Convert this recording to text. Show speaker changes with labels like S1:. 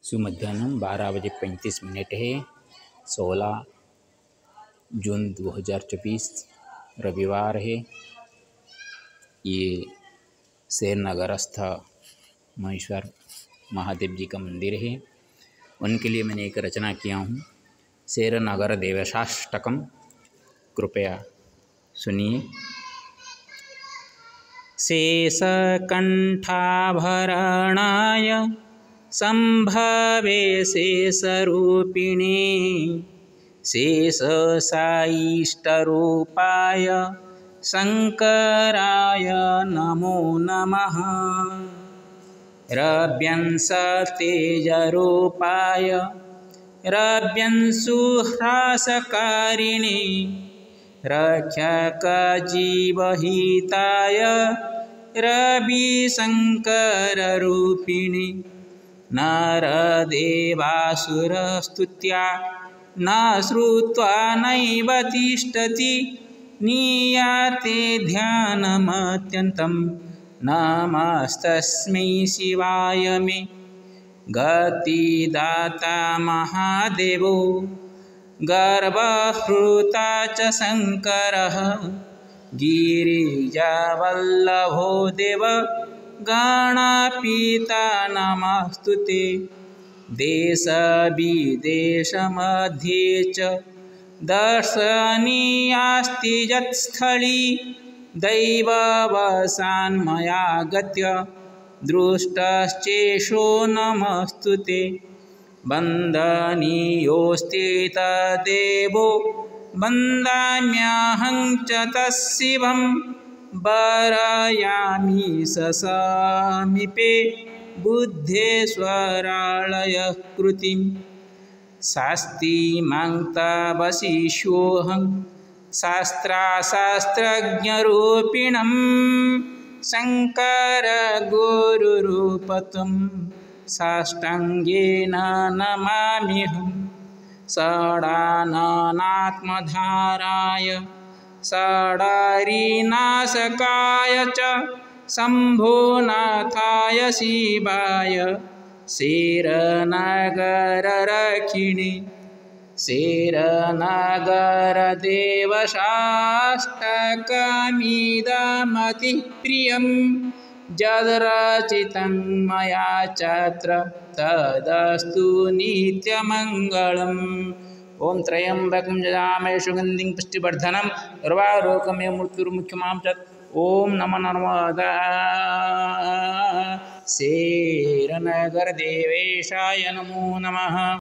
S1: सुमध्याह्न 12:35 है। 16 जून 2024 रविवार है। ये शेर नगरस्थ महेश्वर महादेव जी का मंदिर है। उनके लिए मैंने एक रचना किया हूँ, शेर नगर देवशाष्टकम। कृपया सुनिए। शेषकण्ठाभरणाय संभवे शेषरूपिणे शेषसायिष्टरूपाय शंकराय नमो नमः। रव्यंसतेजरूपाय रव्यंसुह्रासकारिणे रक्षकजीवहिताय रविशंकररूपिणे नरदेवासुरस्तुत्या न श्रुत्वा नैव तिष्ठति नीयते ध्यानमत्यन्तं नमस्तस्मै शिवाय मे। गतिदाता महादेवो गर्भहृता च शंकरः गिरिजावल्लभो देव गणपिता नमस्तुते। देशविदेशमध्ये च दर्शनीयास्ति यत्स्थली दैववशान्मया गत्य दृष्टश्चेषो नमस्तुते। वन्दनीयोऽस्ति तदेवो वन्दाम्यहं च तत्शिवं वारयामि समीपे बुद्धेश्वरालयः कृतिं। शास्ति माङ्क्तवशिष्योऽहं शास्त्रशास्त्रज्ञरूपिणं शङ्करगुरुरूपतं साष्टाङ्गेन नमाम्यहम्। षडाननात्मधाराय षडारिनाशकाय च शम्भोनाथाय शिवाय शेरनगररक्षिणे शेरनगरदेवशाष्टकमिदमतिप्रियं यद्रचितं मया चात्र तदस्तु नित्यमङ्गलम्। ओम त्र्यंबकं यजामहे सुगन्धिं पुष्टिवर्धनम् उर्वारुकमेव मृत्युर्मुक्षमामृतम्। ओम नमो नर्मदाय शेरनगरदेवेशाय नमो नमः।